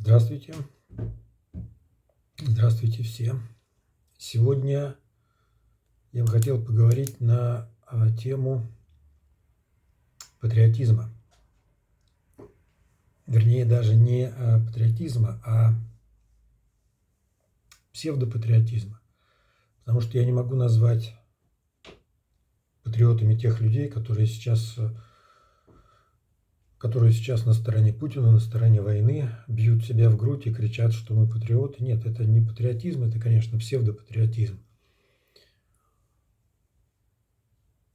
Здравствуйте. Здравствуйте все. Сегодня я бы хотел поговорить на тему патриотизма. Вернее, даже не патриотизма, а псевдопатриотизма. Потому что я не могу назвать патриотами тех людей, которые сейчас на стороне Путина, на стороне войны, бьют себя в грудь и кричат, что мы патриоты. Нет, это не патриотизм, это, конечно, псевдопатриотизм.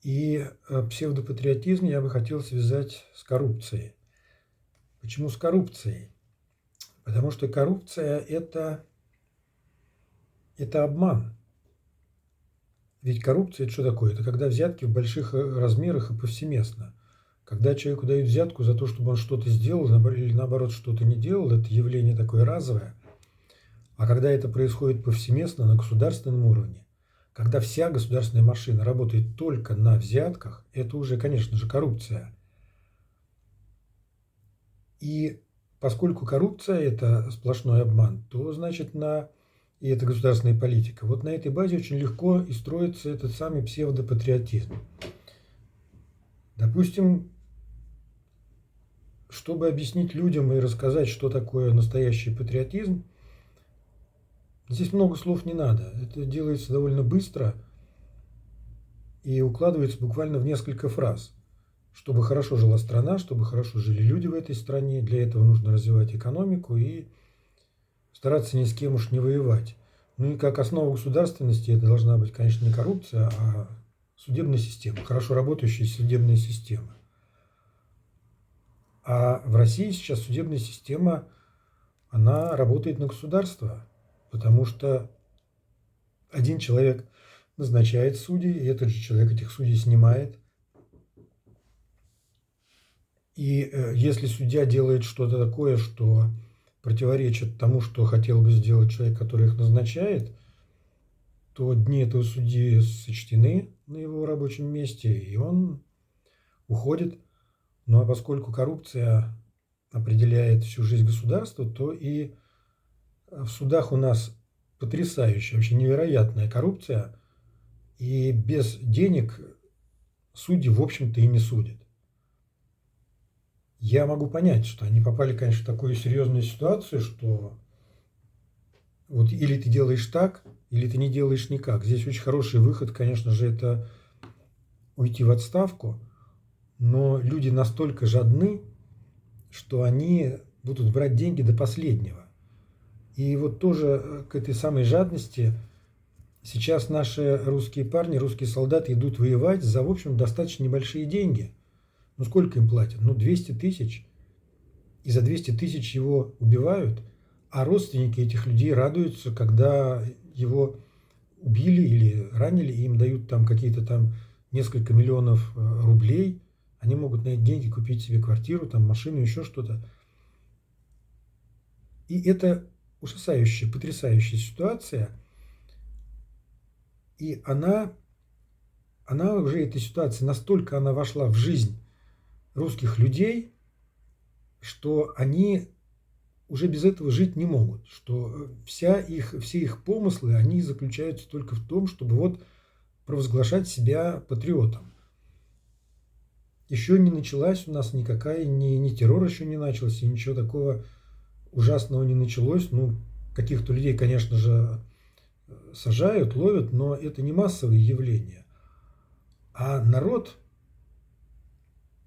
И псевдопатриотизм я бы хотел связать с коррупцией. Почему с коррупцией? Потому что коррупция – это обман. Ведь коррупция – это что такое? Это когда взятки в больших размерах и повсеместно. Когда человеку дают взятку за то, чтобы он что-то сделал или наоборот что-то не делал, это явление такое разовое. А когда это происходит повсеместно на государственном уровне, когда вся государственная машина работает только на взятках, это уже, конечно же, коррупция. И поскольку коррупция – это сплошной обман, то, значит, и это государственная политика. Вот на этой базе очень легко и строится этот самый псевдопатриотизм. Допустим, чтобы объяснить людям и рассказать, что такое настоящий патриотизм, здесь много слов не надо. Это делается довольно быстро и укладывается буквально в несколько фраз. Чтобы хорошо жила страна, чтобы хорошо жили люди в этой стране, для этого нужно развивать экономику и стараться ни с кем уж не воевать. Ну и как основа государственности это должна быть, конечно, не коррупция, а судебная система, хорошо работающая судебная система. А в России сейчас судебная система, она работает на государство, потому что один человек назначает судей, и этот же человек этих судей снимает. И если судья делает что-то такое, что противоречит тому, что хотел бы сделать человек, который их назначает, то дни этого судьи сочтены на его рабочем месте, и он уходит. Ну а поскольку коррупция определяет всю жизнь государства, то и в судах у нас потрясающая, вообще невероятная коррупция, и без денег судьи, в общем-то, и не судят. Я могу понять, что они попали, конечно, в такую серьезную ситуацию, что вот или ты делаешь так, или ты не делаешь никак. Здесь очень хороший выход, конечно же, это уйти в отставку, но люди настолько жадны, что они будут брать деньги до последнего. И вот тоже к этой самой жадности сейчас наши русские парни, русские солдаты идут воевать за, в общем, достаточно небольшие деньги. Ну сколько им платят? Ну 200 тысяч. И за 200 тысяч его убивают, а родственники этих людей радуются, когда его убили или ранили, и им дают там какие-то там несколько миллионов рублей. Они могут на эти деньги купить себе квартиру, там машину, еще что-то. И это ужасающая, потрясающая ситуация. И она уже, эта ситуация, настолько она вошла в жизнь русских людей, что они уже без этого жить не могут. Что все их помыслы, они заключаются только в том, чтобы вот провозглашать себя патриотом. Еще не началась у нас никакая, ни террор еще не начался, ничего такого ужасного не началось. Ну, каких-то людей, конечно же, сажают, ловят, но это не массовые явления. А народ,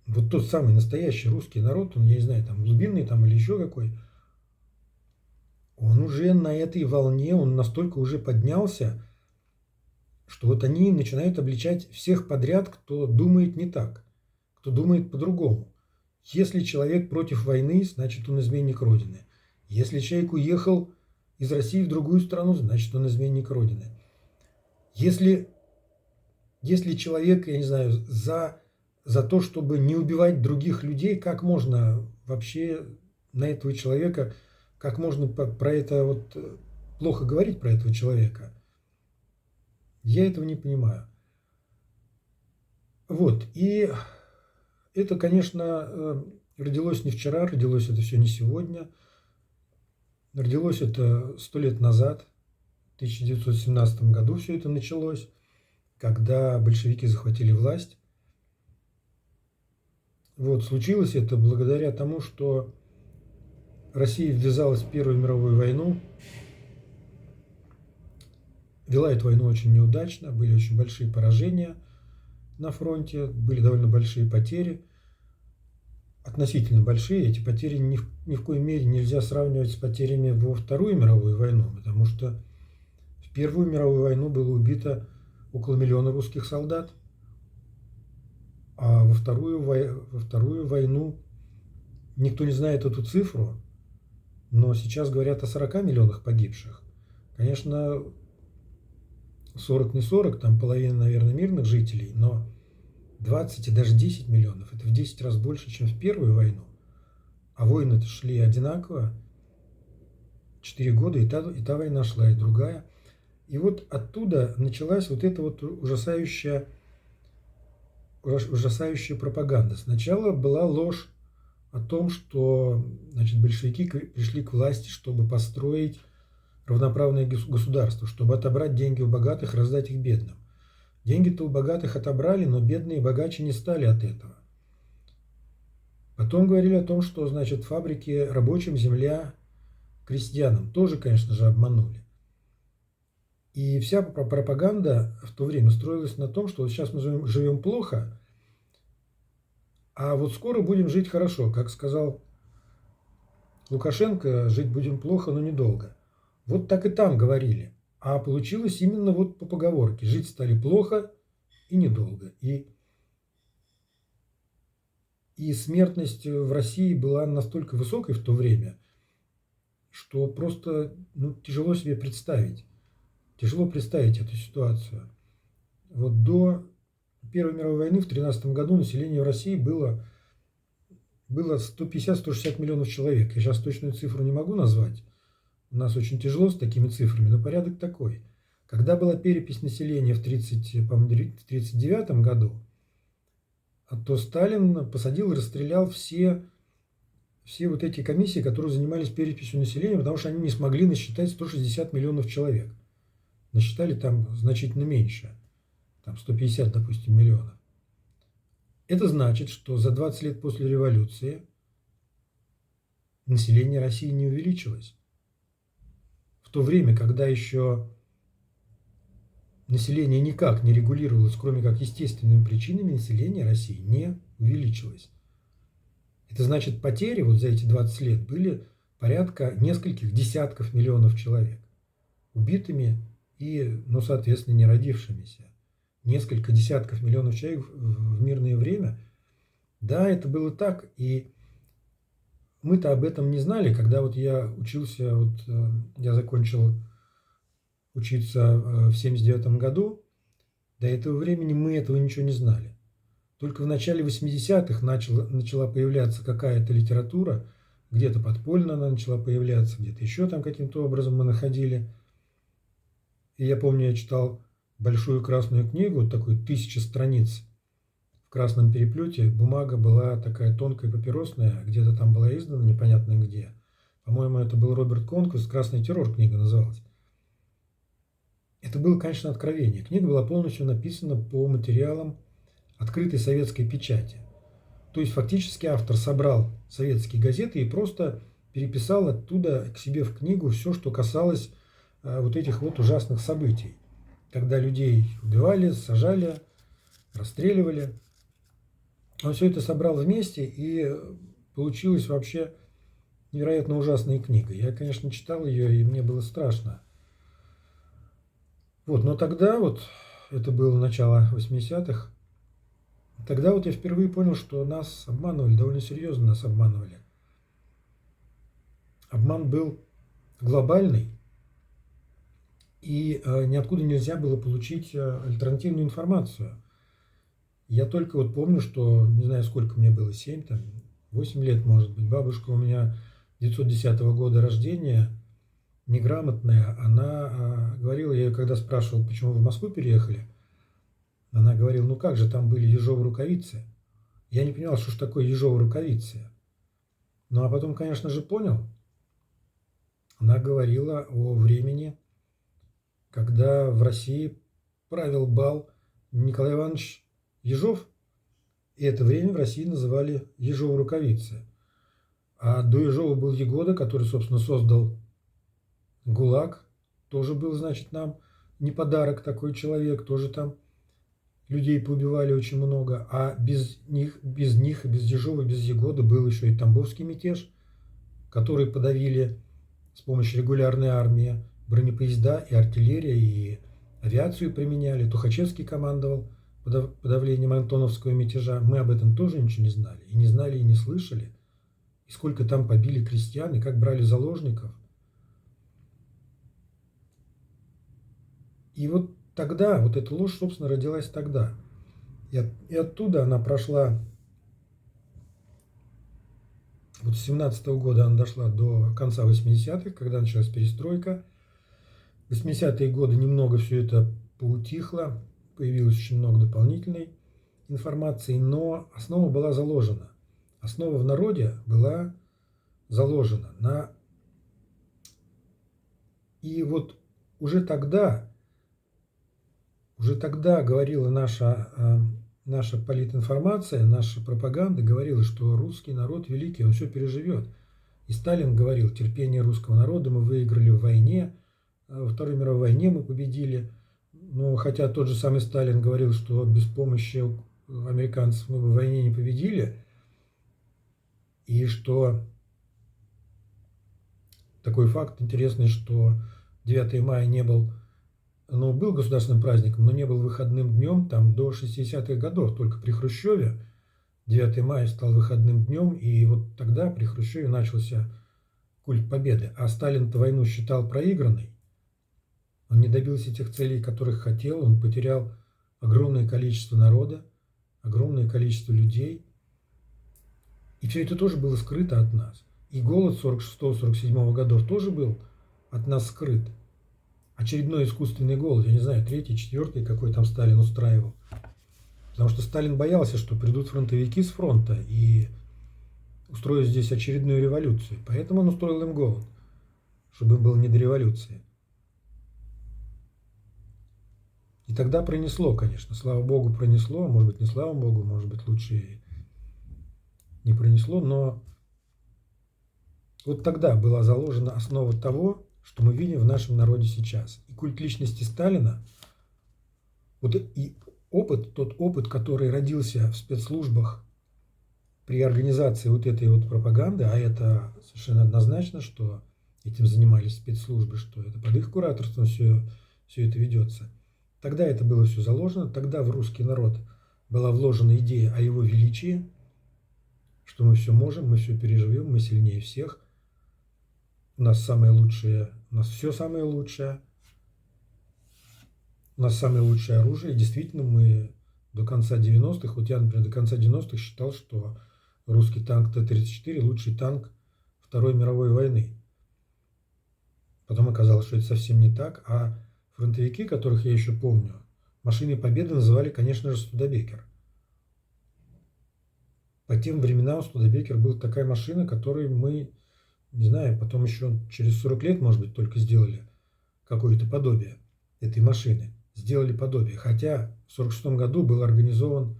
вот тот самый настоящий русский народ, он, я не знаю, там глубинный там или еще какой, он уже на этой волне, он настолько уже поднялся, что вот они начинают обличать всех подряд, кто думает не так, кто думает по-другому. Если человек против войны, значит он изменник Родины. Если человек уехал из России в другую страну, значит он изменник Родины. Если человек, я не знаю, за то, чтобы не убивать других людей, как можно вообще на этого человека, как можно про это вот плохо говорить про этого человека? Я этого не понимаю. Вот, и это, конечно, родилось не вчера, родилось это все не сегодня. Родилось это 100 лет назад, в 1917 году все это началось, когда большевики захватили власть. Вот, случилось это благодаря тому, что Россия ввязалась в Первую мировую войну, вела эту войну очень неудачно, были очень большие поражения на фронте, были довольно большие потери, относительно большие. Эти потери ни в коей мере нельзя сравнивать с потерями во Вторую мировую войну, потому что в Первую мировую войну было убито около миллиона русских солдат, а во Вторую войну никто не знает эту цифру, но сейчас говорят о 40 миллионах погибших. Конечно, 40 не 40, там половина, наверное, мирных жителей, но 20 и даже 10 миллионов – это в 10 раз больше, чем в Первую войну. А войны-то шли одинаково, 4 года, и та война шла, и другая. И вот оттуда началась вот эта вот ужасающая пропаганда. Сначала была ложь о том, что, значит, большевики пришли к власти, чтобы построить равноправное государство, чтобы отобрать деньги у богатых, раздать их бедным. Деньги-то у богатых отобрали, но бедные богаче не стали от этого. Потом говорили о том, что, значит, фабрики рабочим, земля крестьянам. Тоже, конечно же, обманули. И вся пропаганда в то время строилась на том, что вот сейчас мы живем плохо, а вот скоро будем жить хорошо. Как сказал Лукашенко, жить будем плохо, но недолго. Вот так и там говорили. А получилось именно вот по поговорке. Жить стали плохо и недолго. И смертность в России была настолько высокой в то время, что просто тяжело себе представить. Тяжело представить эту ситуацию. Вот до Первой мировой войны в 1913 году население в России было 150-160 миллионов человек. Я сейчас точную цифру не могу назвать. У нас очень тяжело с такими цифрами, но порядок такой. Когда была перепись населения в 1939 году, то Сталин посадил и расстрелял все вот эти комиссии, которые занимались переписью населения, потому что они не смогли насчитать 160 миллионов человек. Насчитали там значительно меньше, там 150, допустим, миллионов. Это значит, что за 20 лет после революции население России не увеличилось. В то время, когда еще население никак не регулировалось, кроме как естественными причинами, население России не увеличилось. Это значит, потери вот за эти 20 лет были порядка нескольких десятков миллионов человек убитыми и, соответственно, не родившимися. Несколько десятков миллионов человек в мирное время. Да, это было так, и мы-то об этом не знали, когда вот я учился, я закончил учиться в 1979 году. До этого времени мы этого ничего не знали. Только в начале 80-х начала появляться какая-то литература, где-то подпольно она начала появляться, где-то еще там каким-то образом мы находили. И я помню, я читал большую красную книгу, такую 1000 страниц в красном переплете. Бумага была такая тонкая, папиросная, где-то там была издана, непонятно где. По-моему, это был Роберт Конквист, «Красный террор» книга называлась. Это было, конечно, откровение. Книга была полностью написана по материалам открытой советской печати. То есть фактически автор собрал советские газеты и просто переписал оттуда к себе в книгу все, что касалось вот этих вот ужасных событий, когда людей убивали, сажали, расстреливали. Он все это собрал вместе, и получилась вообще невероятно ужасная книга. Я, конечно, читал ее, и мне было страшно. Но тогда, это было начало 80-х, тогда я впервые понял, что нас обманывали, довольно серьезно нас обманывали. Обман был глобальный, и ниоткуда нельзя было получить альтернативную информацию. Я только помню, что, не знаю, сколько мне было, 7, 8 лет, может быть, бабушка у меня 910 года рождения, неграмотная, она говорила, я ее когда спрашивал, почему вы в Москву переехали, она говорила, как же, там были ежовые рукавицы. Я не понимал, что ж такое ежовые рукавицы. А потом, конечно же, понял. Она говорила о времени, когда в России правил бал Николай Иванович Ежов, и это время в России называли Ежова рукавицы. А до Ежова был Егода, который, собственно, создал ГУЛАГ. Тоже был, значит, нам не подарок такой человек. Тоже там людей поубивали очень много. А без них, без Ежова, без Егоды был еще и Тамбовский мятеж, который подавили с помощью регулярной армии, бронепоезда и артиллерия, и авиацию применяли. Тухачевский командовал подавлением Антоновского мятежа. Мы об этом тоже ничего не знали. И не знали, и не слышали. И сколько там побили крестьян, и как брали заложников. И вот тогда, вот эта ложь, собственно, родилась тогда. И оттуда она прошла, вот с 17-го года она дошла до конца 80-х, когда началась перестройка. В 80-е годы немного все это поутихло, появилось очень много дополнительной информации, но основа была заложена. Основа в народе была заложена на... И вот уже тогда говорила наша политинформация, наша пропаганда говорила, что русский народ великий, он все переживет. И Сталин говорил: терпение русского народа, мы выиграли в войне, во Второй мировой войне мы победили. Но хотя тот же самый Сталин говорил, что без помощи американцев мы бы в войне не победили, и что такой факт интересный, что 9 мая не был, был государственным праздником, но не был выходным днем там до 60-х годов. Только при Хрущеве 9 мая стал выходным днем, и вот тогда при Хрущеве начался культ победы. А Сталин-то войну считал проигранной. Он не добился тех целей, которых хотел. Он потерял огромное количество народа, огромное количество людей. И все это тоже было скрыто от нас. И голод 46-47 годов тоже был от нас скрыт. Очередной искусственный голод, я не знаю, 3-й, 4-й, какой там Сталин устраивал. Потому что Сталин боялся, что придут фронтовики с фронта и устроят здесь очередную революцию. Поэтому он устроил им голод, чтобы им было не до революции. И тогда пронесло, конечно. Слава Богу, пронесло. Может быть, не слава Богу, может быть, лучше не пронесло. Но вот тогда была заложена основа того, что мы видим в нашем народе сейчас. И культ личности Сталина, вот и тот опыт, который родился в спецслужбах при организации вот этой вот пропаганды, а это совершенно однозначно, что этим занимались спецслужбы, что это под их кураторством все это ведется. Тогда это было все заложено, тогда в русский народ была вложена идея о его величии, что мы все можем, мы все переживем, мы сильнее всех, у нас самое лучшее, у нас все самое лучшее, у нас самое лучшее оружие. И действительно, мы до конца 90-х, вот я, например, до конца 90-х считал, что русский танк Т-34 лучший танк Второй мировой войны. Потом оказалось, что это совсем не так, а фронтовики, которых я еще помню, машиной победы называли, конечно же, Студебекер. По тем временам Студебекер был такая машина, которой мы, не знаю, потом еще через 40 лет, может быть, только сделали какое-то подобие этой машины. Сделали подобие. Хотя в 1946 году был организован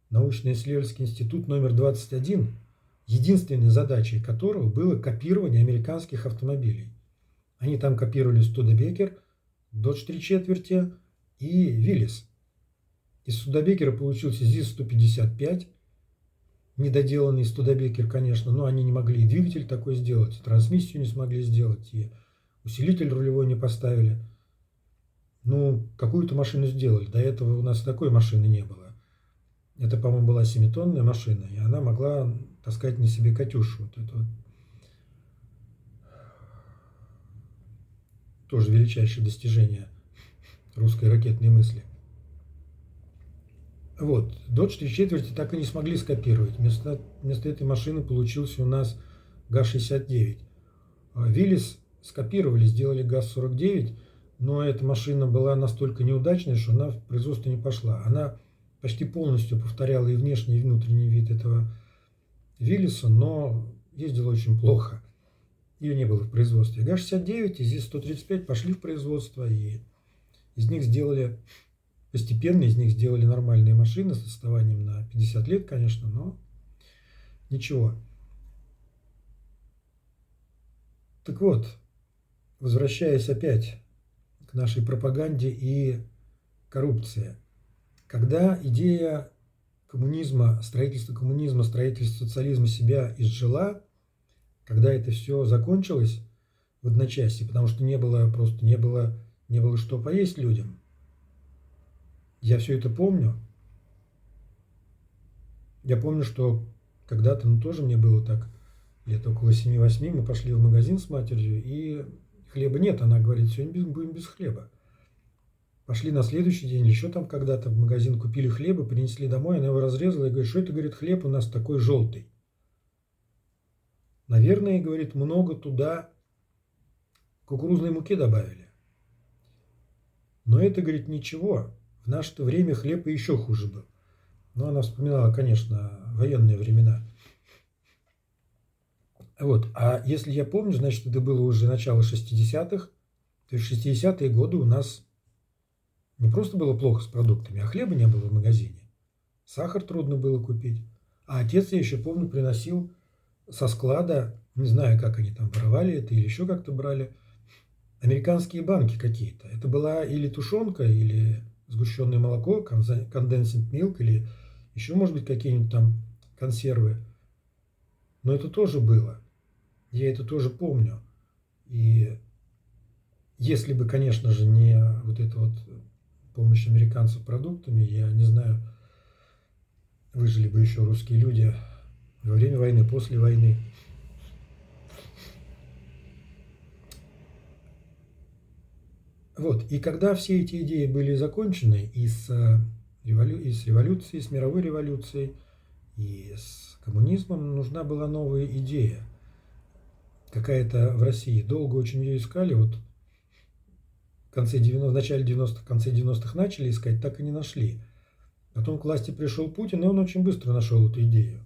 научно-исследовательский институт номер 21, единственной задачей которого было копирование американских автомобилей. Они там копировали Студебекер, Dodge 3/4 и Willys. Из Студебекера получился ЗИС-155, недоделанный Студебекер, конечно, но они не могли и двигатель такой сделать, и трансмиссию не смогли сделать, и усилитель рулевой не поставили. Какую-то машину сделали. До этого у нас такой машины не было. Это, по-моему, была 7-тонная машина, и она могла таскать на себе «Катюшу». Вот это вот. Тоже величайшее достижение русской ракетной мысли. Вот. Dodge 3/4 так и не смогли скопировать. Вместо этой машины получился у нас ГАЗ-69. Willys скопировали, сделали ГАЗ-49, но эта машина была настолько неудачной, что она в производство не пошла. Она почти полностью повторяла и внешний, и внутренний вид этого Willys, но ездила очень плохо. ее не было в производстве. ГАЗ-69 и ЗИС-135 пошли в производство, и из них сделали, постепенно из них сделали нормальные машины с отставанием на 50 лет, конечно, но ничего. Так вот, возвращаясь опять к нашей пропаганде и коррупции. Когда идея коммунизма, строительство социализма себя изжила, когда это все закончилось в одночасье, потому что не было что поесть людям. Я все это помню. Я помню, что когда-то, тоже мне было так, лет около 7-8, мы пошли в магазин с матерью, и хлеба нет. Она говорит, сегодня будем без хлеба. Пошли на следующий день, еще там когда-то в магазин купили хлеба, принесли домой, она его разрезала и говорит, что это, говорит, хлеб у нас такой желтый. Наверное, говорит, много туда кукурузной муки добавили. Но это, говорит, ничего. В наше-то время хлеб и еще хуже был. Но она вспоминала, конечно, военные времена. Вот. А если я помню, значит, это было уже начало 60-х. То есть 60-е годы у нас не просто было плохо с продуктами, а хлеба не было в магазине. Сахар трудно было купить. А отец, я еще помню, приносил со склада, не знаю, как они там воровали это или еще как-то брали, американские банки какие-то. Это была или тушенка, или сгущенное молоко, конденсент милк, или еще, может быть, какие-нибудь там консервы. Но это тоже было. Я это тоже помню. И если бы, конечно же, не вот эта вот помощь американцев продуктами, я не знаю, выжили бы еще русские люди во время войны, после войны. Вот. И когда все эти идеи были закончены и с революцией, с мировой революцией, и с коммунизмом, нужна была новая идея. Какая-то в России. Долго очень ее искали. Вот в начале 90-х, в конце 90-х начали искать, так и не нашли. Потом к власти пришел Путин, и он очень быстро нашел эту идею.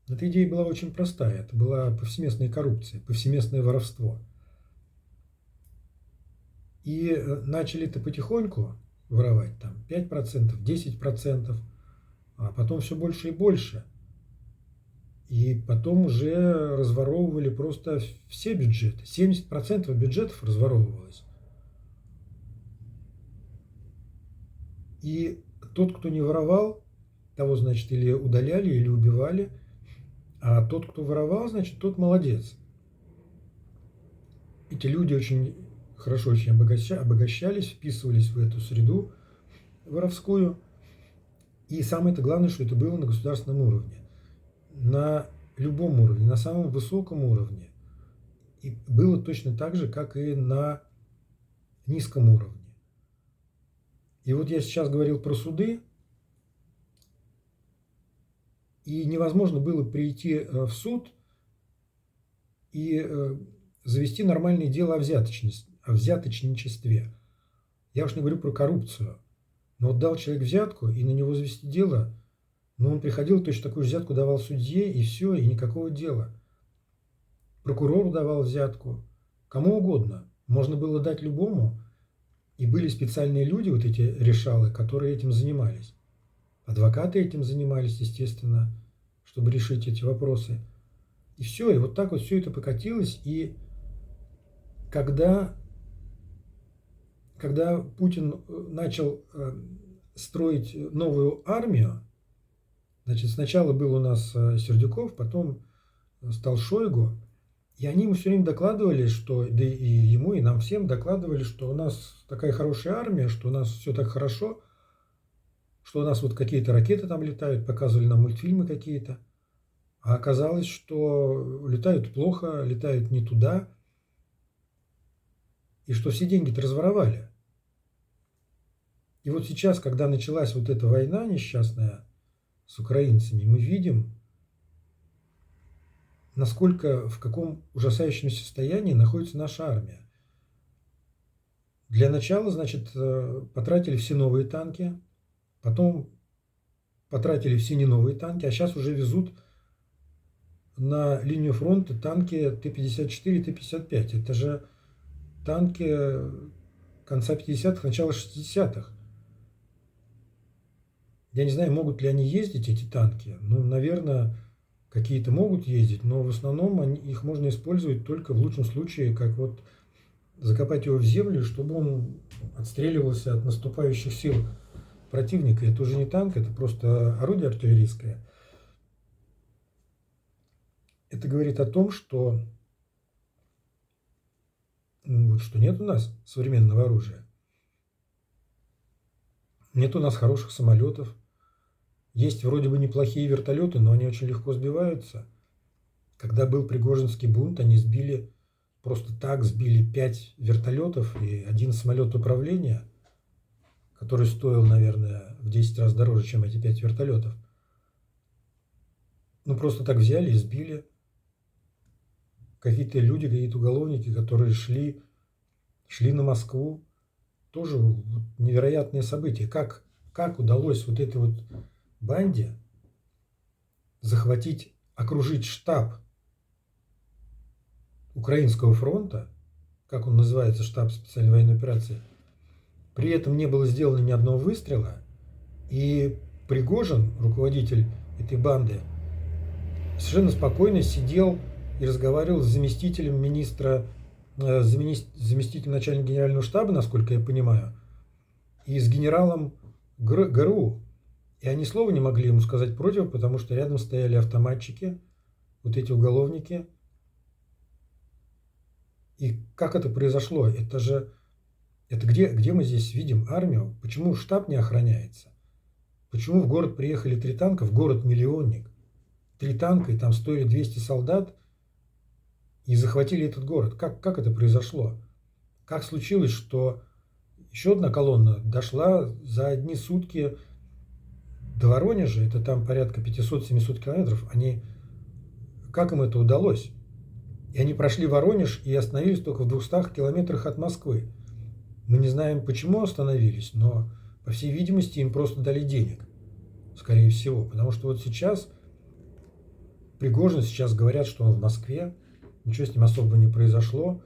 Эта идея была очень простая. Это была повсеместная коррупция, повсеместное воровство. И начали-то потихоньку воровать, там 5%, 10%, а потом все больше и больше. И потом уже разворовывали просто все бюджеты. 70% бюджетов разворовывалось. И тот, кто не воровал, того, значит, или удаляли, или убивали. А тот, кто воровал, значит, тот молодец. Эти люди очень хорошо очень обогащались, вписывались в эту среду воровскую. И самое-то главное, что это было на государственном уровне. На любом уровне, на самом высоком уровне. И было точно так же, как и на низком уровне. И вот я сейчас говорил про суды, и невозможно было прийти в суд и завести нормальное дело о взяточничестве. Я уж не говорю про коррупцию. Но вот дал человек взятку, и на него завести дело, но он приходил, точно такую же взятку давал судье, и все, и никакого дела. Прокурору давал взятку, кому угодно. Можно было дать любому. И были специальные люди, вот эти решалы, которые этим занимались. Адвокаты этим занимались, естественно, чтобы решить эти вопросы. И все, и вот так вот все это покатилось. И когда Путин начал строить новую армию, значит, сначала был у нас Сердюков, потом стал Шойгу, и они ему все время докладывали, что, да и ему, и нам всем докладывали, что у нас такая хорошая армия, что у нас все так хорошо, что у нас вот какие-то ракеты там летают, показывали нам мультфильмы какие-то. А оказалось, что летают плохо, летают не туда, и что все деньги-то разворовали. И вот сейчас, когда началась вот эта война несчастная с украинцами, мы видим, в каком ужасающем состоянии находится наша армия. Для начала, значит, потратили все новые танки, потом потратили все не новые танки, а сейчас уже везут на линию фронта танки Т-54 и Т-55. Это же танки конца 50-х, начала 60-х. Я не знаю, могут ли они ездить, эти танки. Ну, наверное, какие-то могут ездить, но в основном их можно использовать только в лучшем случае, как вот закопать его в землю, чтобы он отстреливался от наступающих сил противника. Это уже не танк, это просто орудие артиллерийское. Это говорит о том, что, что нет у нас современного оружия. Нет у нас хороших самолетов. Есть вроде бы неплохие вертолеты, но они очень легко сбиваются. Когда был Пригожинский бунт, они просто так сбили 5 вертолетов и 1 самолет управления, который стоил, наверное, в 10 раз дороже, чем эти 5 вертолетов. Ну, просто так взяли и сбили. Какие-то люди, какие-то уголовники, которые шли на Москву. Тоже вот невероятные события. Как удалось вот этой вот банде захватить, окружить штаб Украинского фронта, как он называется, штаб специальной военной операции, при этом не было сделано ни одного выстрела, и Пригожин, руководитель этой банды, совершенно спокойно сидел и разговаривал с заместителем министра, заместителем начальника генерального штаба, насколько я понимаю, и с генералом ГРУ. И они слова не могли ему сказать против, потому что рядом стояли автоматчики, вот эти уголовники. И как это произошло? Это где мы здесь видим армию? Почему штаб не охраняется? Почему в город приехали 3 танка, в город-миллионник? 3 танка, и там стоили 200 солдат, и захватили этот город. Как это произошло? Как случилось, что еще одна колонна дошла за одни сутки до Воронежа, это там порядка 500-700 километров, как им это удалось? И они прошли Воронеж и остановились только в 200 километрах от Москвы. Мы не знаем, почему остановились, но, по всей видимости, им просто дали денег, скорее всего. Потому что вот сейчас Пригожин, сейчас говорят, что он в Москве, ничего с ним особо не произошло.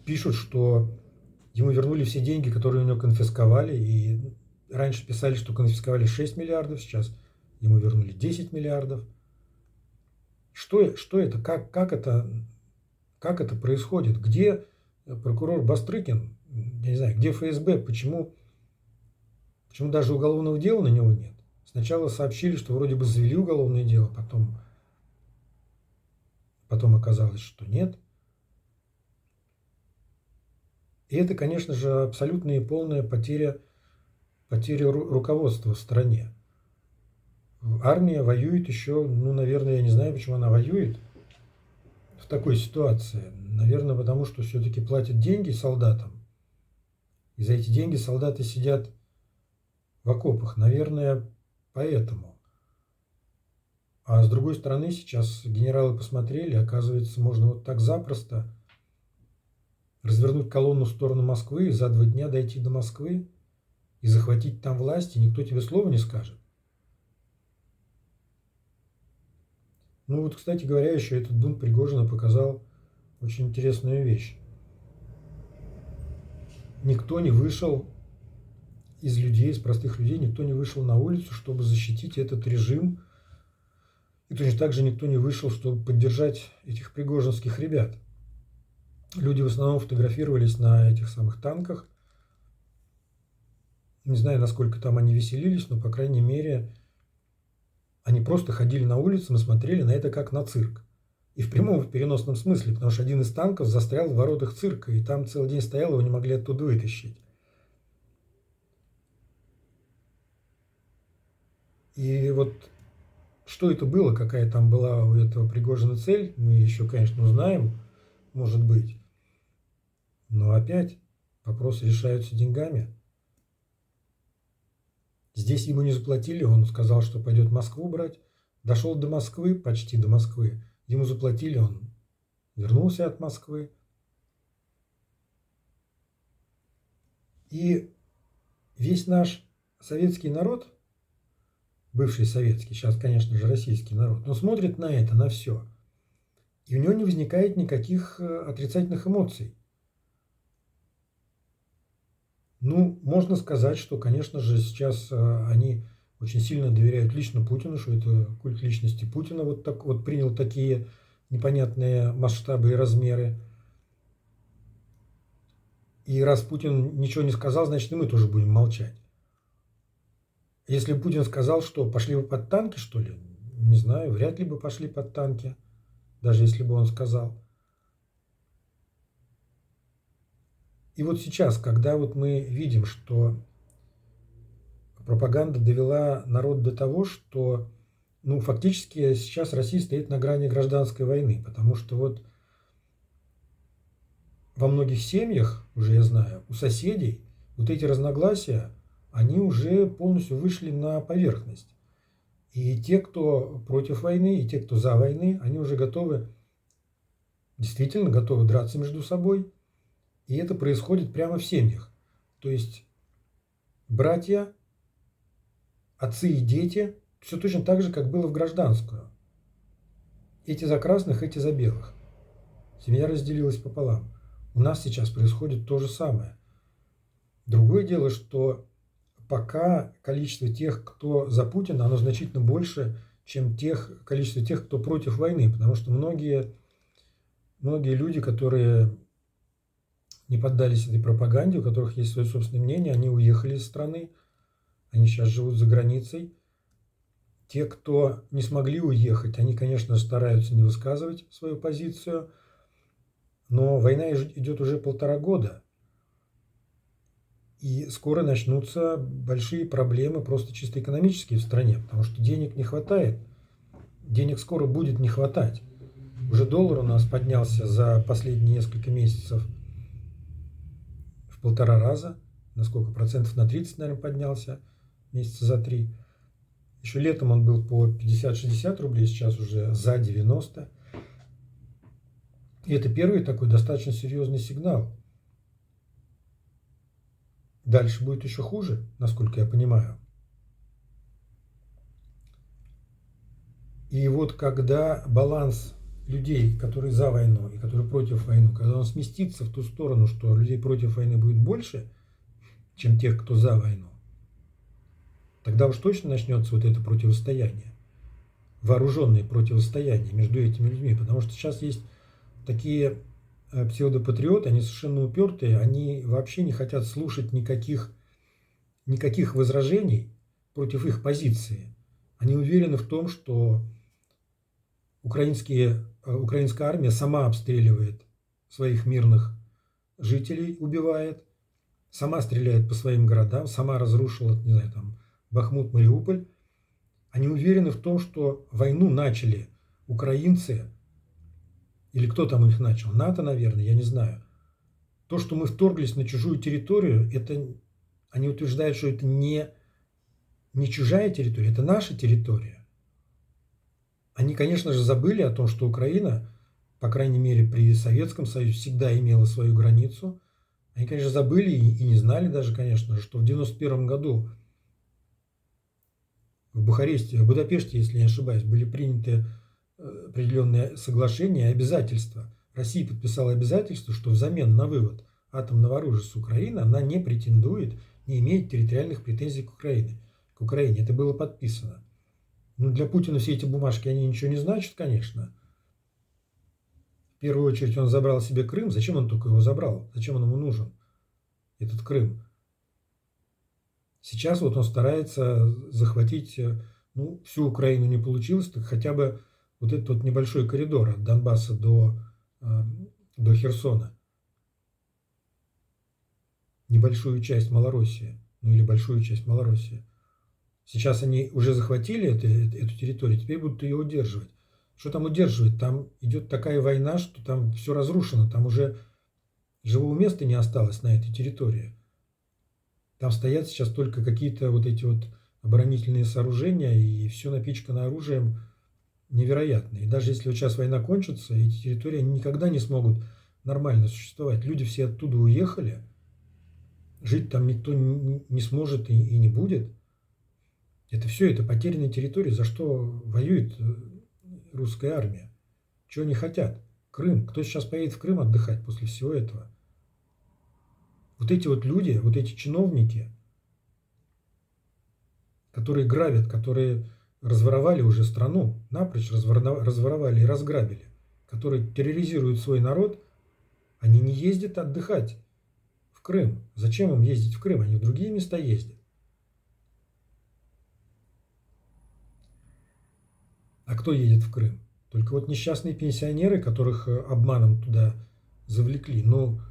Пишут, что ему вернули все деньги, которые у него конфисковали, и раньше писали, что конфисковали 6 миллиардов, сейчас ему вернули 10 миллиардов. Что это? Как это происходит? Где прокурор Бастрыкин? Я не знаю, где ФСБ? Почему даже уголовного дела на него нет? Сначала сообщили, что вроде бы завели уголовное дело, потом оказалось, что нет. И это, конечно же, абсолютная и полная потеря руководства в стране. Армия воюет еще, наверное, я не знаю, почему она воюет в такой ситуации. Наверное, потому что все-таки платят деньги солдатам. И за эти деньги солдаты сидят в окопах. Наверное, поэтому. А с другой стороны, сейчас генералы посмотрели, оказывается, можно вот так запросто развернуть колонну в сторону Москвы и за 2 дня дойти до Москвы и захватить там власть, и никто тебе слова не скажет. Ну вот, кстати говоря, еще этот бунт Пригожина показал очень интересную вещь. Никто не вышел из людей, из простых людей, никто не вышел на улицу, чтобы защитить этот режим. И точно так же никто не вышел, чтобы поддержать этих пригожинских ребят. Люди в основном фотографировались на этих самых танках. Не знаю, насколько там они веселились, но, по крайней мере, они просто ходили на улицу и смотрели на это как на цирк. И в прямом, в переносном смысле, потому что один из танков застрял в воротах цирка, и там целый день стоял, его не могли оттуда вытащить. И вот что это было, какая там была у этого Пригожина цель, мы еще, конечно, узнаем, может быть. Но опять вопросы решаются деньгами. Здесь ему не заплатили, он сказал, что пойдет Москву брать. Дошел до Москвы, почти до Москвы. Ему заплатили, он вернулся от Москвы. И весь наш советский народ бывший советский, сейчас, конечно же, российский народ, но смотрит на это, на все, и у него не возникает никаких отрицательных эмоций. Ну, можно сказать, что, конечно же, сейчас они очень сильно доверяют лично Путину, что это культ личности Путина вот так вот принял такие непонятные масштабы и размеры. И раз Путин ничего не сказал, значит и мы тоже будем молчать. Если Путин сказал, что пошли бы под танки, что ли, не знаю, вряд ли бы пошли под танки, даже если бы он сказал. И вот сейчас, когда вот мы видим, что пропаганда довела народ до того, что, ну, фактически сейчас Россия стоит на грани гражданской войны, потому что вот во многих семьях, уже я знаю, у соседей вот эти разногласия, они уже полностью вышли на поверхность. И те, кто против войны, и те, кто за войны, они уже готовы, действительно готовы драться между собой. И это происходит прямо в семьях. То есть братья, отцы и дети, все точно так же, как было в гражданскую. Эти за красных, эти за белых. Семья разделилась пополам. У нас сейчас происходит то же самое. Другое дело, что пока количество тех, кто за Путина, оно значительно больше, чем количество тех, кто против войны. Потому что многие люди, которые не поддались этой пропаганде, у которых есть свое собственное мнение, они уехали из страны, они сейчас живут за границей. Те, кто не смогли уехать, они, конечно, стараются не высказывать свою позицию, но война идет уже 1,5 года, и скоро начнутся большие проблемы просто чисто экономические в стране, потому что денег не хватает, денег скоро будет не хватать. Уже доллар у нас поднялся за последние несколько месяцев в 1,5 раза, на сколько? Процентов на 30, наверное, поднялся месяца за 3. Еще летом он был по 50-60 рублей, сейчас уже за 90. И это первый такой достаточно серьезный сигнал. Дальше будет еще хуже, насколько я понимаю. И вот когда баланс людей, которые за войну и которые против войны, когда он сместится в ту сторону, что людей против войны будет больше, чем тех, кто за войну, тогда уж точно начнется вот это противостояние, вооруженное противостояние между этими людьми. Потому что сейчас есть такие псевдопатриоты, они совершенно упертые, они вообще не хотят слушать никаких возражений против их позиции. Они уверены в том, что украинская армия сама обстреливает своих мирных жителей, убивает, сама стреляет по своим городам, сама разрушила, не знаю, там, Бахмут, Мариуполь. Они уверены в том, что войну начали украинцы, или кто там их начал, НАТО, наверное, я не знаю. То, что мы вторглись на чужую территорию, это они утверждают, что это не чужая территория, это наша территория. Они, конечно же, забыли о том, что Украина, по крайней мере, при Советском Союзе всегда имела свою границу. Они, конечно, забыли и не знали даже, конечно, что в 1991 году в Будапеште, если не ошибаюсь, были приняты определенные соглашения и обязательства. Россия подписала обязательство, что взамен на вывод атомного оружия с Украины она не претендует, не имеет территориальных претензий к Украине. Это было подписано. Ну, для Путина все эти бумажки, они ничего не значат, конечно. В первую очередь он забрал себе Крым. Зачем он только его забрал? Зачем он ему нужен, этот Крым? Сейчас вот он старается захватить, ну, всю Украину не получилось, так хотя бы вот этот вот небольшой коридор от Донбасса до Херсона. Небольшую часть Малороссии, ну или большую часть Малороссии. Сейчас они уже захватили эту территорию, теперь будут ее удерживать. Что там удерживать? Там идет такая война, что там все разрушено, там уже живого места не осталось на этой территории. Там стоят сейчас только какие-то вот эти вот оборонительные сооружения, и все напичкано оружием невероятно. И даже если вот сейчас война кончится, эти территории никогда не смогут нормально существовать. Люди все оттуда уехали, жить там никто не сможет и не будет. Это все, это потерянные территории, за что воюет русская армия. Чего они хотят? Крым. Кто сейчас поедет в Крым отдыхать после всего этого? Вот эти вот люди, вот эти чиновники, которые грабят, которые разворовали уже страну, напрочь разворовали и разграбили, которые терроризируют свой народ, они не ездят отдыхать в Крым. Зачем им ездить в Крым? Они в другие места ездят. А кто едет в Крым? Только вот несчастные пенсионеры, которых обманом туда завлекли. Ну,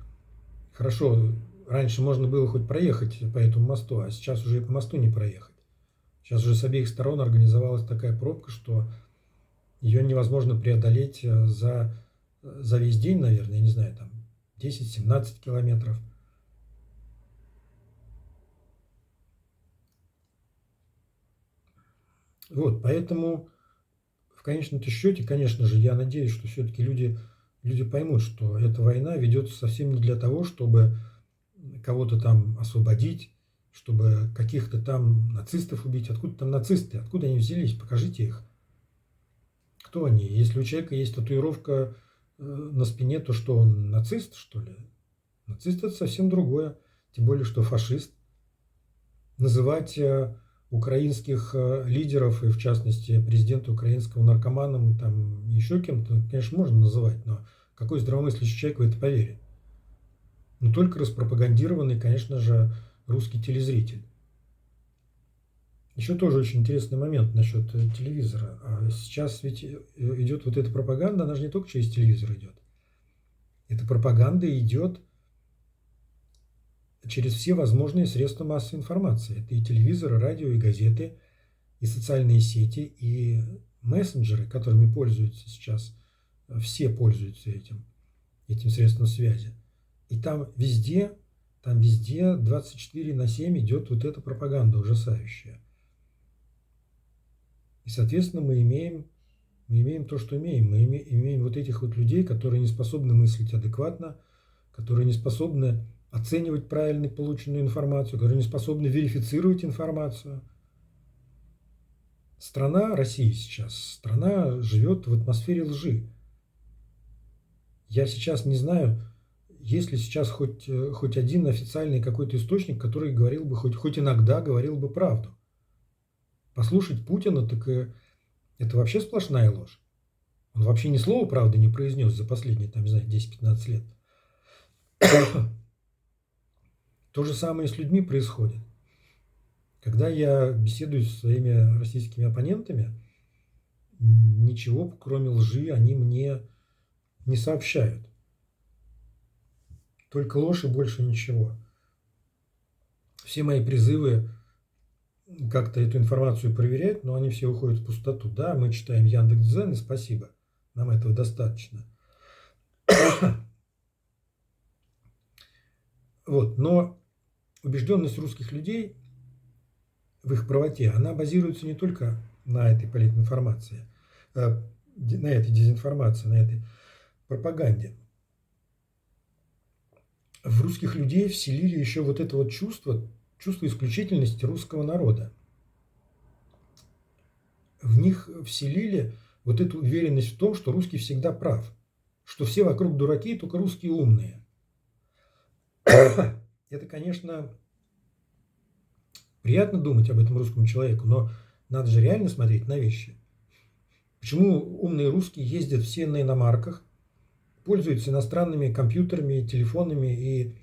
хорошо, раньше можно было хоть проехать по этому мосту, а сейчас уже и по мосту не проехать. Сейчас уже с обеих сторон организовалась такая пробка, что ее невозможно преодолеть за весь день, наверное, я не знаю, там 10-17 километров. Вот, поэтому в конечном-то счете, конечно же, я надеюсь, что все-таки люди поймут, что эта война ведется совсем не для того, чтобы кого-то там освободить, чтобы каких-то там нацистов убить. Откуда там нацисты? Откуда они взялись? Покажите их. Кто они? Если у человека есть татуировка на спине, то что, он нацист, что ли? Нацист – это совсем другое. Тем более, что фашист. Называть украинских лидеров, и в частности президента украинского, наркоманом, там еще кем-то, конечно, можно называть, но какой здравомыслящий человек в это поверит? Но только распропагандированный, конечно же, русский телезритель. Еще тоже очень интересный момент насчет телевизора. Сейчас ведь идет вот эта пропаганда, она же не только через телевизор идет. Эта пропаганда идет через все возможные средства массовой информации. Это и телевизор, и радио, и газеты, и социальные сети, и мессенджеры, которыми пользуются сейчас. Все пользуются этим средством связи. И там везде 24/7 идет вот эта пропаганда ужасающая. И, соответственно, мы имеем то, что имеем. Мы имеем вот этих вот людей, которые не способны мыслить адекватно, которые не способны оценивать правильно полученную информацию, которые не способны верифицировать информацию. Страна, Россия сейчас, страна живет в атмосфере лжи. Я сейчас не знаю, есть ли сейчас хоть один официальный какой-то источник, который говорил бы, хоть иногда говорил бы правду. Послушать Путина, так это вообще сплошная ложь. Он вообще ни слова правды не произнес за последние, там, не знаю, 10-15 лет. То же самое с людьми происходит. Когда я беседую со своими российскими оппонентами, ничего, кроме лжи, они мне не сообщают. Только ложь и больше ничего. Все мои призывы как-то эту информацию проверять, но они все уходят в пустоту. Да, мы читаем Яндекс.Дзен, и спасибо, нам этого достаточно. Вот, но убежденность русских людей в их правоте, она базируется не только на этой политинформации, на этой дезинформации, на этой пропаганде. В русских людей вселили еще вот это вот чувство исключительности русского народа. В них вселили вот эту уверенность в том, что русский всегда прав, что все вокруг дураки, только русские умные. Это, конечно, приятно думать об этом русскому человеку, но надо же реально смотреть на вещи. Почему умные русские ездят все на иномарках, пользуются иностранными компьютерами, телефонами и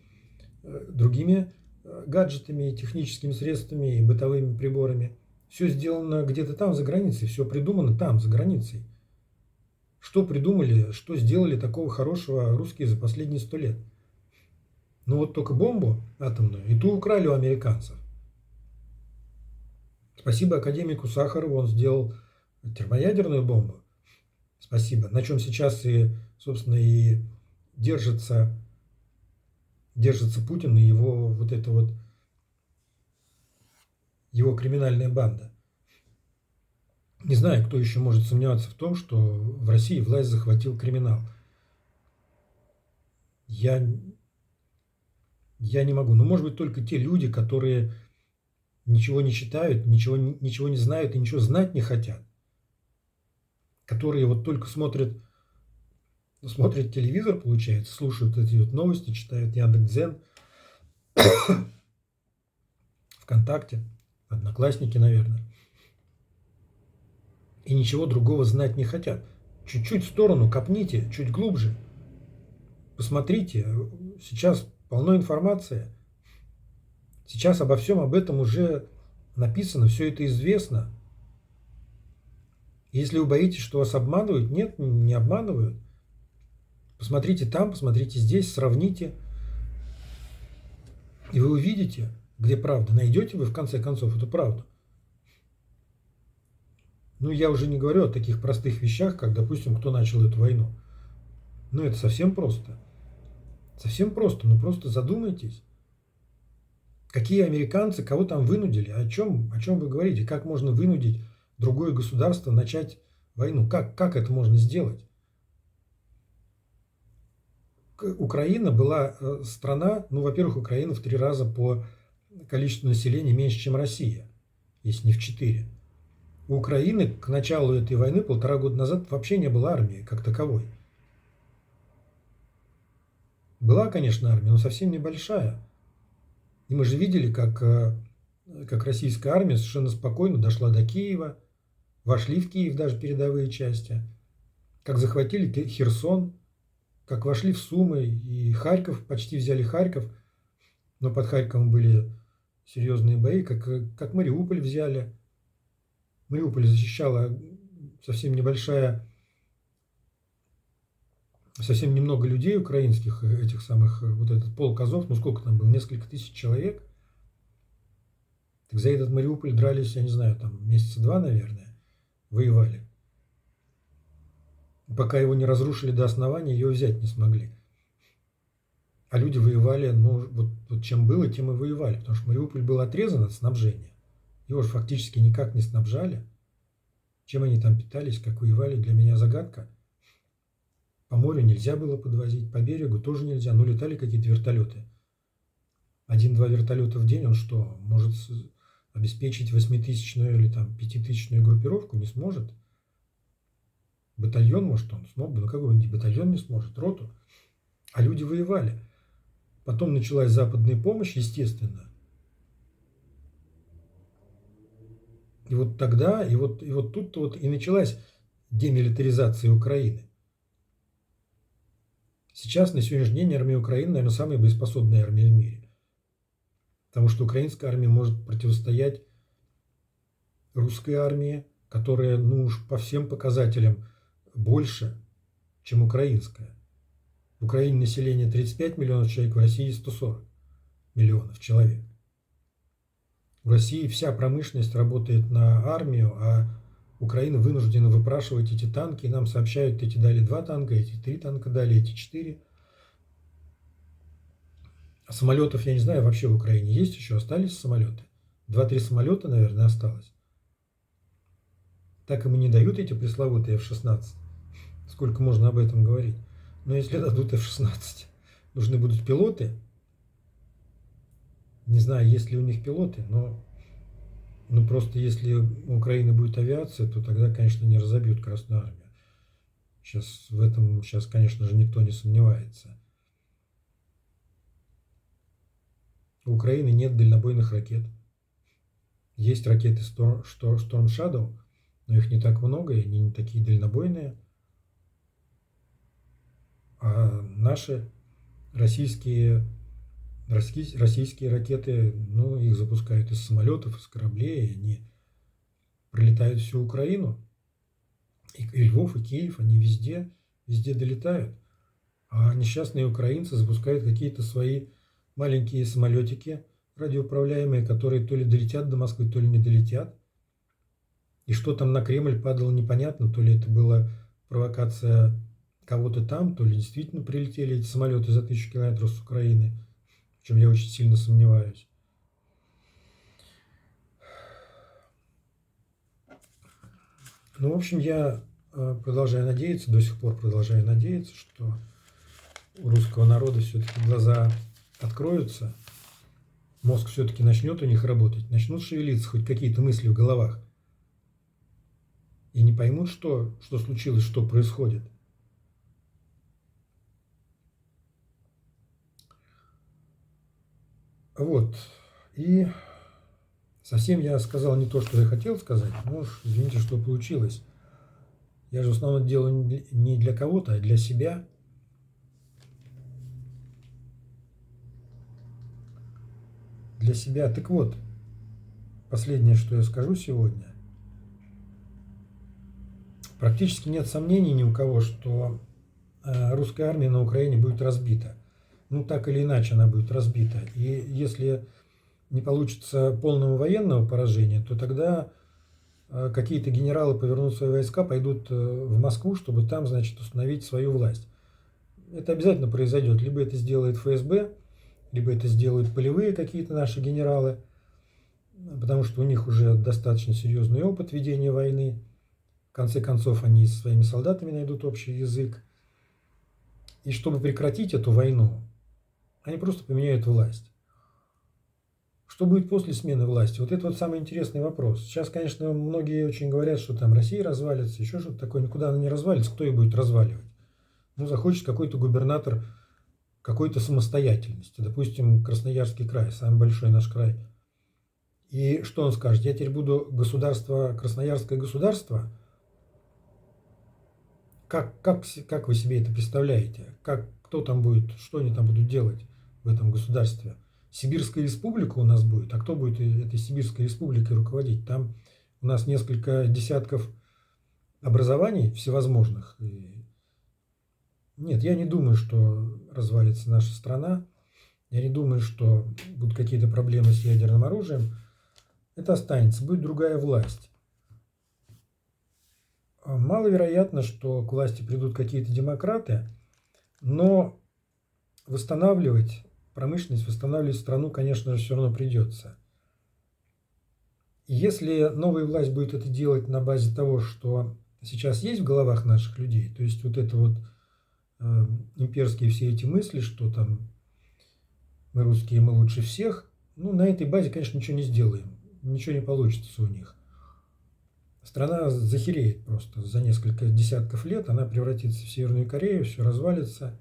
другими гаджетами, техническими средствами и бытовыми приборами? Все сделано где-то там, за границей, все придумано там, за границей. Что придумали, что сделали такого хорошего русские за последние 100 лет? Ну вот только бомбу атомную, и ту украли у американцев. Спасибо академику Сахарову, он сделал термоядерную бомбу. Спасибо. На чем сейчас собственно, и держится Путин и его вот эта вот его криминальная банда. Не знаю, кто еще может сомневаться в том, что в России власть захватил криминал. Я не могу. Но, может быть, только те люди, которые ничего не читают, ничего не знают и ничего знать не хотят, которые вот только смотрят телевизор, получается, слушают эти вот новости, читают Яндекс.Дзен, ВКонтакте, Одноклассники, наверное, и ничего другого знать не хотят. Чуть-чуть в сторону копните, чуть глубже. Посмотрите, сейчас полно информации. Сейчас обо всем об этом уже написано, все это известно. Если вы боитесь, что вас обманывают, нет, не обманывают. Посмотрите там, посмотрите здесь, сравните. И вы увидите, где правда. Найдете вы в конце концов эту правду. Ну, я уже не говорю о таких простых вещах, как, допустим, кто начал эту войну. Ну, это совсем просто. Совсем просто. Ну, просто задумайтесь. Какие американцы, кого там вынудили? О чем вы говорите? Как можно вынудить другое государство начать войну? Как это можно сделать? Украина была страна, ну, во-первых, Украина в 3 раза по количеству населения меньше, чем Россия, если не в 4. У Украины к началу этой войны 1,5 года назад вообще не было армии как таковой. Была, конечно, армия, но совсем небольшая. И мы же видели, как российская армия совершенно спокойно дошла до Киева, вошли в Киев даже передовые части, как захватили Херсон, как вошли в Сумы и Харьков, почти взяли Харьков, но под Харьковом были серьезные бои, как Мариуполь взяли. Мариуполь защищала совсем немного людей украинских, этих самых, вот этот полк Азов, ну сколько там было, несколько тысяч человек. Так за этот Мариуполь дрались, я не знаю, там месяца 2, наверное, воевали. Пока его не разрушили до основания, ее взять не смогли. А люди воевали, ну вот чем было, тем и воевали, потому что Мариуполь был отрезан от снабжения. Его же фактически никак не снабжали. Чем они там питались, как воевали, для меня загадка. По морю нельзя было подвозить, по берегу тоже нельзя. Ну, летали какие-то вертолеты. 1-2 вертолета в день, он что, может обеспечить 8-тысячную или там 5-тысячную группировку? Не сможет. Батальон, может, он смог бы, но какой-нибудь батальон не сможет, роту. А люди воевали. Потом началась западная помощь, естественно. И вот тогда, и вот тут-то вот и началась демилитаризация Украины. Сейчас, на сегодняшний день, армия Украины, наверное, самая боеспособная армия в мире. Потому что украинская армия может противостоять русской армии, которая, ну уж по всем показателям, больше, чем украинская. В Украине население 35 миллионов человек, в России 140 миллионов человек. В России вся промышленность работает на армию, а Украина вынуждена выпрашивать эти танки. И нам сообщают, эти дали 2 танка, эти 3 танка дали, эти 4. А самолетов, я не знаю, вообще в Украине есть еще? Остались самолеты? 2-3 самолета, наверное, осталось. Так им и не дают эти пресловутые F-16. Сколько можно об этом говорить? Но если дадут F-16, нужны будут пилоты. Не знаю, есть ли у них пилоты, но просто если у Украины будет авиация, то тогда, конечно, не разобьют Красную Армию. Сейчас, конечно же, никто не сомневается. У Украины нет дальнобойных ракет. Есть ракеты Storm Shadow, но их не так много, и они не такие дальнобойные. А наши российские ракеты, ну, их запускают из самолетов, из кораблей, и они пролетают всю Украину. И Львов, и Киев, они везде долетают. А несчастные украинцы запускают какие-то свои маленькие самолетики радиоуправляемые, которые то ли долетят до Москвы, то ли не долетят. И что там на Кремль падало, непонятно. То ли это была провокация кого-то там, то ли действительно прилетели эти самолеты за 1000 километров с Украины, в чем я очень сильно сомневаюсь. Ну, в общем, я продолжаю надеяться, до сих пор продолжаю надеяться, что у русского народа все-таки глаза откроются, мозг все-таки начнет у них работать, начнут шевелиться хоть какие-то мысли в головах, и не поймут, что случилось, что происходит. Вот. И совсем я сказал не то, что я хотел сказать, но уж извините, что получилось. Я же в основном делаю не для кого-то, а для себя. Для себя. Так вот, последнее, что я скажу сегодня. Практически нет сомнений ни у кого, что русская армия на Украине будет разбита. Ну, так или иначе она будет разбита. И если не получится полного военного поражения, то тогда какие-то генералы повернут свои войска, пойдут в Москву, чтобы там, значит, установить свою власть. Это обязательно произойдет. Либо это сделает ФСБ, либо это сделают полевые какие-то наши генералы, потому что у них уже достаточно серьезный опыт ведения войны. В конце концов, они со своими солдатами найдут общий язык. И чтобы прекратить эту войну, они просто поменяют власть. Что будет после смены власти? Вот это вот самый интересный вопрос. Сейчас, конечно, многие очень говорят, что там Россия развалится, еще что-то такое. Никуда она не развалится, кто ее будет разваливать? Ну, захочет какой-то губернатор какой-то самостоятельности. Допустим, Красноярский край, самый большой наш край. И что он скажет? Я теперь буду государство, красноярское государство? Как вы себе это представляете? Кто там будет, что они там будут делать в этом государстве? Сибирская республика у нас будет, а кто будет этой Сибирской республикой руководить? Там у нас несколько десятков образований всевозможных. Нет, я не думаю, что развалится наша страна. Я не думаю, что будут какие-то проблемы с ядерным оружием. Это останется, будет другая власть. Маловероятно, что к власти придут какие-то демократы, но восстанавливать промышленность, восстанавливать страну, конечно же, все равно придется. И если новая власть будет это делать на базе того, что сейчас есть в головах наших людей, то есть вот это вот имперские все эти мысли, что там мы русские, мы лучше всех, ну, на этой базе, конечно, ничего не сделаем, ничего не получится у них. Страна захереет просто за несколько десятков лет, она превратится в Северную Корею, все развалится,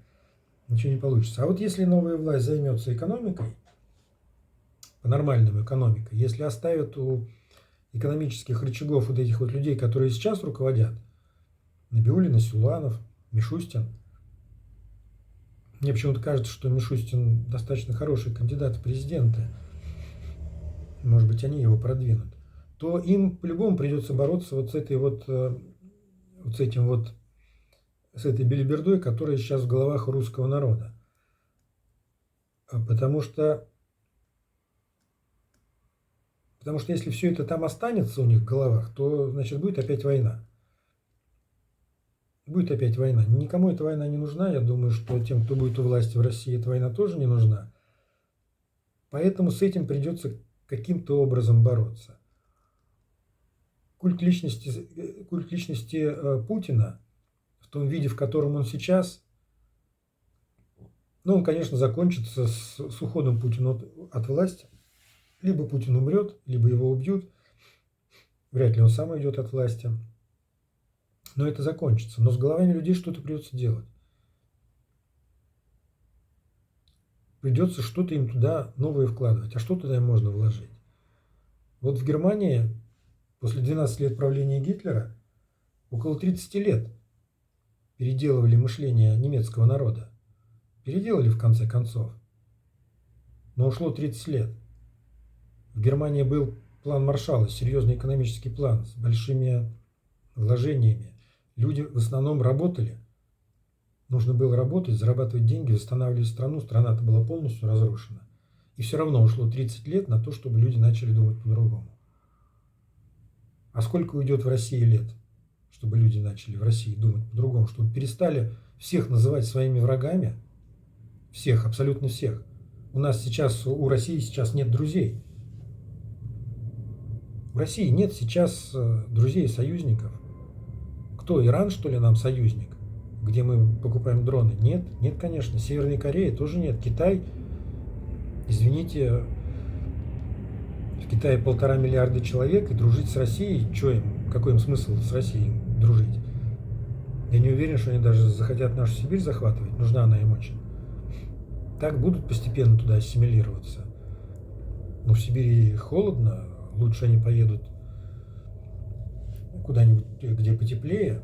ничего не получится. А вот если новая власть займется экономикой, по-нормальному экономикой, если оставят у экономических рычагов вот этих вот людей, которые сейчас руководят, Набиуллин, Силуанов, Мишустин, мне почему-то кажется, что Мишустин достаточно хороший кандидат в президенты, может быть, они его продвинут, то им по-любому придется бороться вот с этой вот, с этой белибердой, которая сейчас в головах русского народа. Потому что если все это там останется у них в головах, то, значит, будет опять война. Будет опять война. Никому эта война не нужна. Я думаю, что тем, кто будет у власти в России, эта война тоже не нужна. Поэтому с этим придется каким-то образом бороться. Культ личности Путина в том виде, в котором он сейчас, ну, он, конечно, закончится с уходом Путина от власти. Либо Путин умрет, либо его убьют. Вряд ли он сам уйдет от власти. Но это закончится. Но с головами людей что-то придется делать. Придется что-то им туда новое вкладывать. А что туда им можно вложить? Вот в Германии после 12 лет правления Гитлера около 30 лет переделывали мышление немецкого народа. Переделали в конце концов. Но ушло 30 лет. В Германии был план Маршалла, серьезный экономический план с большими вложениями. Люди в основном работали. Нужно было работать, зарабатывать деньги, восстанавливать страну. Страна-то была полностью разрушена. И все равно ушло 30 лет на то, чтобы люди начали думать по-другому. А сколько уйдет в России лет, чтобы люди начали в России думать по-другому, чтобы перестали всех называть своими врагами? Всех, абсолютно всех. У нас сейчас, у России сейчас нет друзей. В России нет сейчас друзей и союзников. Кто, Иран, что ли, нам союзник? Где мы покупаем дроны? Нет, конечно. Северной Кореи тоже нет. Китай, извините, Китае 1,5 миллиарда человек, и дружить с Россией, какой им смысл с Россией дружить? Я не уверен, что они даже захотят нашу Сибирь захватывать, нужна она им очень. Так будут постепенно туда ассимилироваться. Но в Сибири холодно, лучше они поедут куда-нибудь, где потеплее,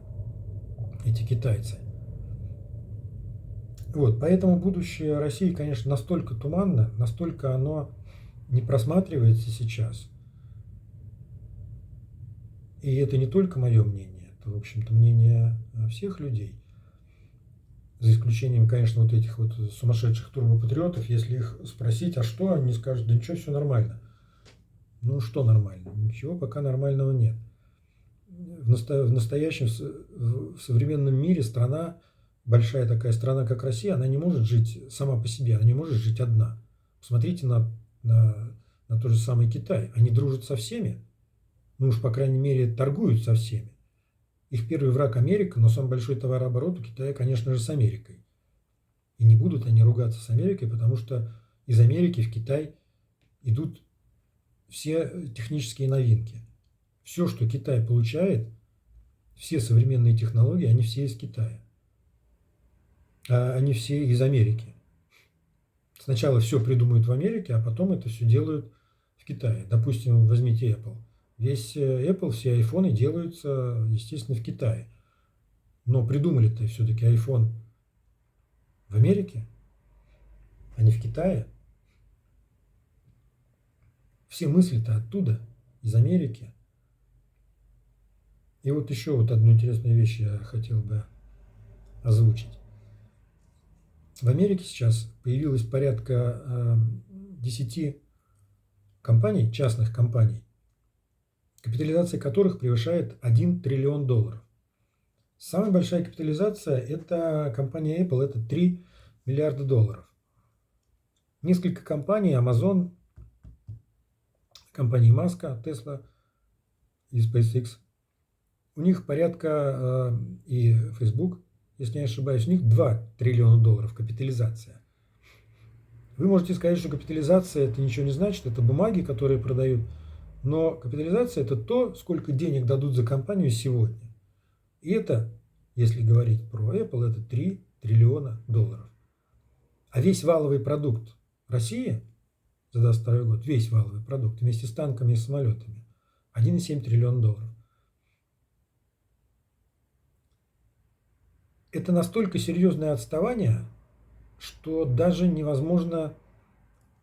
эти китайцы. Вот, поэтому будущее России, конечно, настолько туманно, настолько оно не просматривается сейчас. И это не только мое мнение, это, в общем-то, мнение всех людей. За исключением, конечно, вот этих вот сумасшедших турбопатриотов, если их спросить, а что, они скажут, да ничего, все нормально. Ну, что нормально? Ничего пока нормального нет. В настоящем, в современном мире страна, большая такая страна, как Россия, она не может жить сама по себе, она не может жить одна. Посмотрите на тот же самый Китай. Они дружат со всеми, ну уж, по крайней мере, торгуют со всеми. Их первый враг Америка, но самый большой товарооборот у Китая, конечно же, с Америкой. И не будут они ругаться с Америкой, потому что из Америки в Китай идут все технические новинки. Все, что Китай получает, все современные технологии, они все из Китая. А они все из Америки. Сначала все придумают в Америке, а потом это все делают в Китае. Допустим, возьмите Apple. Весь Apple, все айфоны делаются, естественно, в Китае. Но придумали-то все-таки iPhone в Америке, а не в Китае. Все мысли-то оттуда, из Америки. И вот еще вот одну интересную вещь я хотел бы озвучить. В Америке сейчас появилось порядка 10 компаний, частных компаний, капитализация которых превышает $1 триллион. Самая большая капитализация – это компания Apple, это $3 миллиарда. Несколько компаний, Amazon, компании Маска, Tesla и SpaceX, у них порядка, и Facebook, если не ошибаюсь, у них $2 триллиона капитализация. Вы можете сказать, что капитализация это ничего не значит, это бумаги, которые продают, но капитализация это то, сколько денег дадут за компанию сегодня. И это, если говорить про Apple, это $3 триллиона. А весь валовый продукт России за 2022 год, весь валовый продукт вместе с танками и самолетами, $1,7 триллиона. Это настолько серьезное отставание, что даже невозможно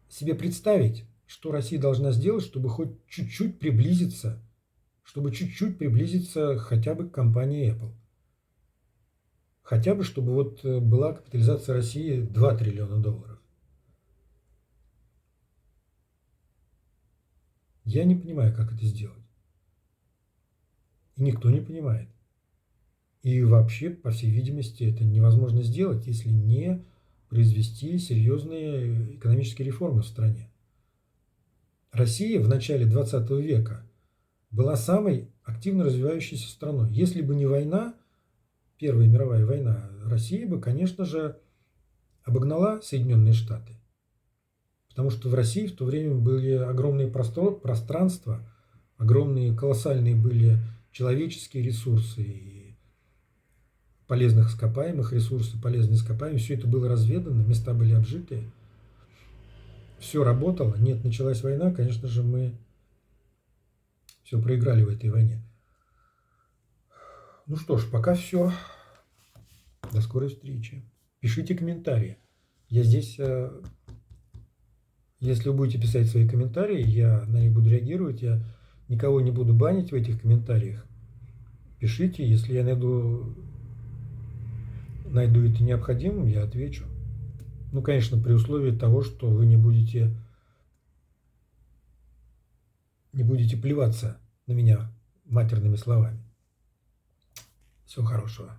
себе представить, что Россия должна сделать, чтобы хоть чуть-чуть приблизиться, хотя бы к компании Apple. Хотя бы, чтобы вот была капитализация России $2 триллиона. Я не понимаю, как это сделать. И никто не понимает. И вообще, по всей видимости, это невозможно сделать, если не произвести серьезные экономические реформы в стране. Россия в начале 20 века была самой активно развивающейся страной. Если бы не война, Первая мировая война, Россия бы, конечно же, обогнала Соединенные Штаты. Потому что в России в то время были огромные пространства, огромные, колоссальные были человеческие ресурсы и полезных ископаемых ресурсов, полезные ископаемые. Все это было разведано, места были обжитые. Все работало. Нет, началась война, конечно же, мы все проиграли в этой войне. Ну что ж, пока все. До скорой встречи. Пишите комментарии. Я здесь, если вы будете писать свои комментарии, я на них буду реагировать. Я никого не буду банить в этих комментариях. Пишите, если я найду это необходимым, я отвечу. Ну, конечно, при условии того, что вы не будете плеваться на меня матерными словами. Всего хорошего.